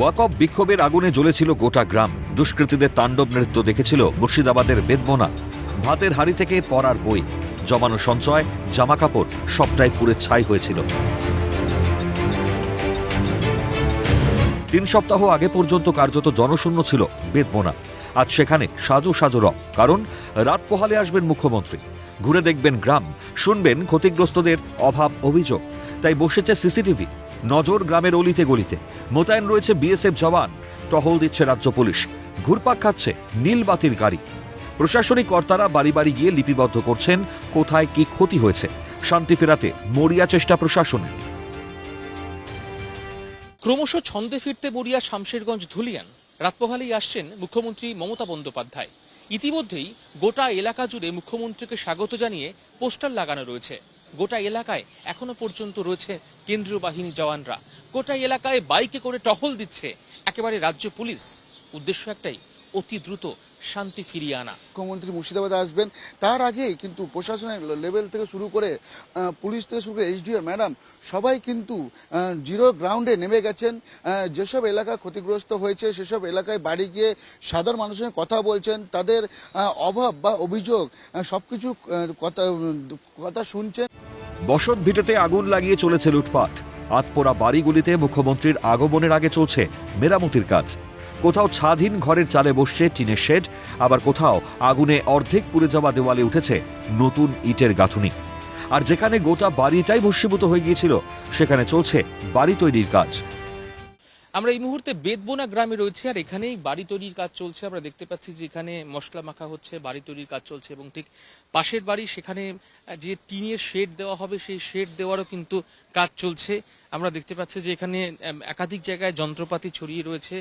ওয়াকফ বিক্ষোভের আগুনে জ্বলেছিল গোটা গ্রাম। দুষ্কৃতীদের তাণ্ডব নৃত্য দেখেছিল মুর্শিদাবাদের বেদবোনা। ভাতের হাড়ি থেকে পড়ার বই, জমানো সঞ্চয়, জামাকাপড় সবটাই পুড়ে ছাই হয়েছিল। 3 সপ্তাহ আগে পর্যন্ত কার্যত জনশূন্য ছিল বেদবোনা। আজ সেখানে সাজো সাজো রব, কারণ রাত পোহালে আসবেন মুখ্যমন্ত্রী। ঘুরে দেখবেন গ্রাম, শুনবেন ক্ষতিগ্রস্তদের অভাব অভিযোগ। তাই বসেছে সিসিটিভি, নজর গ্রামের অলিতে গলিতে। মোতায়েন রয়েছে বিএসএফ জওয়ান, টহল দিচ্ছে রাজ্য পুলিশ, ঘুরপাক খাচ্ছে নীলবাতির গাড়ি। প্রশাসনিক কর্তারা বাড়ি বাড়ি গিয়ে লিপিবদ্ধ করছেন কোথায় কি ক্ষতি হয়েছে। শান্তি ফেরাতে মরিয়া চেষ্টা প্রশাসনের। ক্রমশ ছন্দে ফিরতে মরিয়া শামশেরগঞ্জ ধুলিয়ান। রাত পোহালেই আসছেন মুখ্যমন্ত্রী মমতা বন্দ্যোপাধ্যায়। ইতিমধ্যেই গোটা এলাকা জুড়ে মুখ্যমন্ত্রীকে স্বাগত জানিয়ে পোস্টার লাগানো রয়েছে। গোটা এলাকায় এখনো পর্যন্ত রয়েছে কেন্দ্রীয় বাহিনীর জওয়ানরা। গোটা এলাকায় বাইকে করে টহল দিচ্ছে একেবারে রাজ্য পুলিশ। উদ্দেশ্য একটাই, অতি দ্রুত শান্তি ফিরিয়ে আনা। মুখ্যমন্ত্রী মুর্শিদাবাদে আসবেন, তার আগেই কিন্তু প্রশাসনের লেভেল থেকে শুরু করে পুলিশ থেকে শুরু করে এসডিও ম্যাডাম সবাই কিন্তু জিরো গ্রাউন্ডে নেমে গেছেন। যেসব এলাকা ক্ষতিগ্রস্ত হয়েছে সেসব এলাকায় বাড়ি গিয়ে সাধারণ মানুষের কথা বলছেন, তাদের অভাব বা অভিযোগ সবকিছু কথা শুনছেন। বসত ভিটেতে আগুন লাগিয়ে চলেছে লুটপাট। আতপোড়া বাড়িগুলিতে মুখ্যমন্ত্রীর আগমনের আগে চলছে মেরামতির কাজ। কোথাও ছাদহীন ঘরের চালে বসছে টিনের শেড, আবার কোথাও আগুনে অর্ধেক পুড়ে যাওয়া দেওয়ালে উঠেছে নতুন ইটের গাঁথুনি। আর যেখানে গোটা বাড়িটাই ভস্মীভূত হয়ে গিয়েছিল, সেখানে চলছে বাড়ি তৈরির কাজ। আমরা এই মুহূর্তে বেদবোনা গ্রামে রয়েছে, আর এখানেই বাড়ি তৈরির কাজ চলছে। আমরা দেখতে পাচ্ছি যে এখানে মশলা মাখা হচ্ছে, বাড়ি তৈরির কাজ চলছে, এবং ঠিক পাশের বাড়ি সেখানে যে টিনের শেড দেওয়া হবে সেই শেড দেওয়ারও কিন্তু কাজ চলছে। আমরা দেখতে পাচ্ছি যে এখানে একাধিক জায়গায় যন্ত্রপাতি ছড়িয়ে রয়েছে।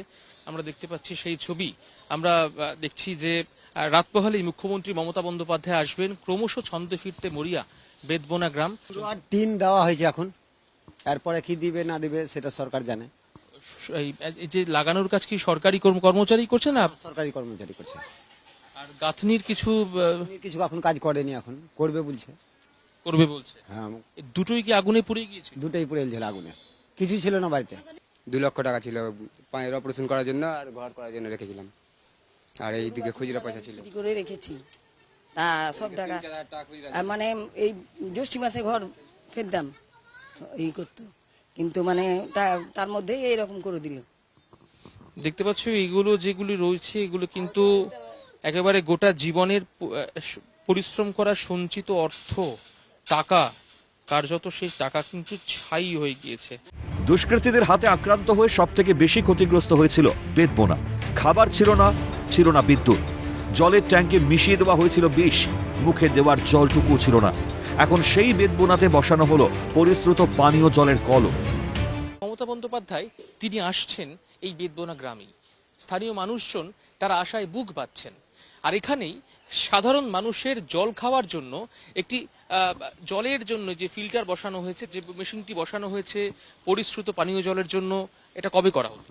আমরা দেখতে পাচ্ছি সেই ছবি। আমরা দেখছি যে রাত পোহালেই মুখ্যমন্ত্রী মমতা বন্দ্যোপাধ্যায় আসবেন। ক্রমশ ছন্দে ফিরতে মরিয়া বেদবোনা গ্রাম। টিন দেওয়া হয়েছে, এখন এরপরে কি দিবে না দিবে সেটা সরকার জানে। এই যে লাগানোর কাজ কি সরকারি কর্মচারী করছে না সরকারি কর্মচারী করছে? আর গাঁথনির কিছু এখন কাজ করেনি, এখন করবে বলছে। করবে বলছে? হ্যাঁ। দুটোই কি আগুনে পুড়ে গিয়েছে? দুটোই পুড়ে গেছিল আগুনে, কিছু ছিল না বাড়িতে। 2 লক্ষ টাকা ছিল পায়ের অপারেশন করার জন্য আর ঘর করার জন্য রেখেছিলাম। আর এইদিকে খুচরা পয়সা ছিল করে রেখেছি, তা সব টাকা মানে এই জ্যৈষ্ঠ মাসে ঘর ফেলতাম এই করতো, কিন্তু মানে তার মধ্যে এইরকম করে দিল। দেখতে পাচ্ছ এগুলো যেগুলি রয়েছে এগুলো কিন্তু একেবারে গোটা জীবনের পরিশ্রম করা সঞ্চিত অর্থ, টাকা, কার্যত সেই টাকা কিন্তু ছাই হয়ে গিয়েছে। দুষ্কৃতীদের হাতে আক্রান্ত হয়ে সবথেকে বেশি ক্ষতিগ্রস্ত হয়েছিল বেদবোনা। খাবার ছিল না বিদ্যুৎ, জলের ট্যাঙ্কে মিশিয়ে দেওয়া হয়েছিল বিষ, মুখে দেওয়ার জলটুকু ছিল না। এখন সেই বেদবোনাতে বসানো হলো পরিশ্রুত পানীয় জলের কলও। মমতা বন্দ্যোপাধ্যায় তিনি আসছেন এই বেদবোনা গ্রামেই। স্থানীয় মানুষজন তারা আশায় বুক বাঁধছেন। আর এখানেই সাধারণ মানুষের জল খাওয়ার জন্য একটি জলের জন্য যে ফিল্টার বসানো হয়েছে, যে মেশিনটি বসানো হয়েছে পরিশ্রুত পানীয় জলের জন্য, এটা কবে করা হলো?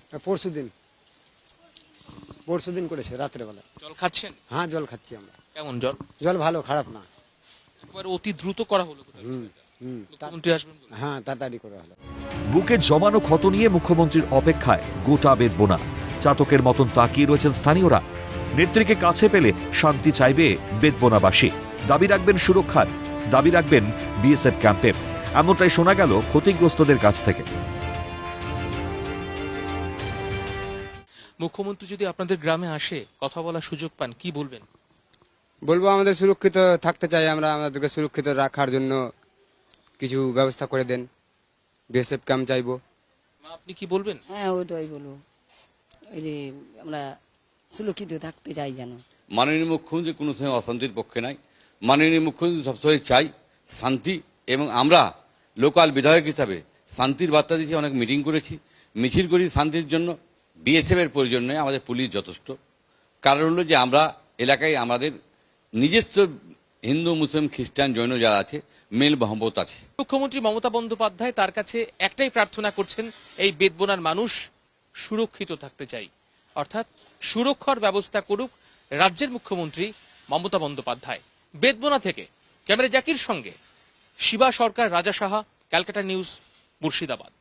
পরশুদিন করেছে রাত্রেবেলা। জল খাচ্ছেন? হ্যাঁ, জল খাচ্ছি আমরা। কেমন জল? জল ভালো, খারাপ না। একবার অতি দ্রুত করা হলো। মুখ্যমন্ত্রী আসবেন? হ্যাঁ, তাড়াতাড়ি করা হলো। বুকে জমানো ক্ষত নিয়ে মুখ্যমন্ত্রীর অপেক্ষায় গোটা বেদবোনা। চাতকের মতন তাকিয়ে রয়েছেন স্থানীয়রা। নেত্রীকে কাছে পেলে শান্তি চাইবে বেদবোনাবাসী। দাবি রাখবেন সুরক্ষার, দাবি রাখবেন বিএসএফ ক্যাম্পের। এমনটাই শোনা গেল ক্ষতিগ্রস্তদের কাছ থেকে। মুখ্যমন্ত্রী যদি আপনাদের গ্রামে আসে, কথা বলার সুযোগ পান, কি বলবেন? বলবো আমাদের সুরক্ষিত থাকতে চাই, আমরা আমাদেরকে সুরক্ষিত রাখার জন্য কিছু ব্যবস্থা করে দেন। বিএসএফ ক্যাম্প চাইবো। আপনি কি বলবেন? হ্যাঁ, ওইটাই বলবো, ওই যে আমরা সুরক্ষিত থাকতে চাই যেন। মাননীয় মুখ্যমন্ত্রী কোনো সময় অশান্তির পক্ষে নাই। মাননীয় মুখ্যমন্ত্রী সবসময় চাই শান্তি, এবং আমরা লোকাল বিধায়ক হিসাবে শান্তির বার্তা দিয়েছি। অনেক মিটিং করেছি, মিছিল করি শান্তির জন্য। বিএসএফ এর প্রয়োজন নেই, আমাদের পুলিশ যথেষ্ট। কারণ হলো যে আমরা এলাকায় আমাদের নিজস্ব হিন্দু, মুসলিম, খ্রিস্টান, জৈন যারা আছে মেল মহব্বত আছে। মুখ্যমন্ত্রী মমতা বন্দ্যোপাধ্যায় তার কাছে একটাই প্রার্থনা করছেন, এই বেদবোনার মানুষ সুরক্ষিত থাকতে চাই, অর্থাৎ সুরক্ষার ব্যবস্থা করুক রাজ্যের মুখ্যমন্ত্রী মমতা বন্দ্যোপাধ্যায়। বেদবোনা থেকে ক্যামেরা জাকির সঙ্গে শিবা সরকার, রাজা সাহা, ক্যালকাটা নিউজ, মুর্শিদাবাদ।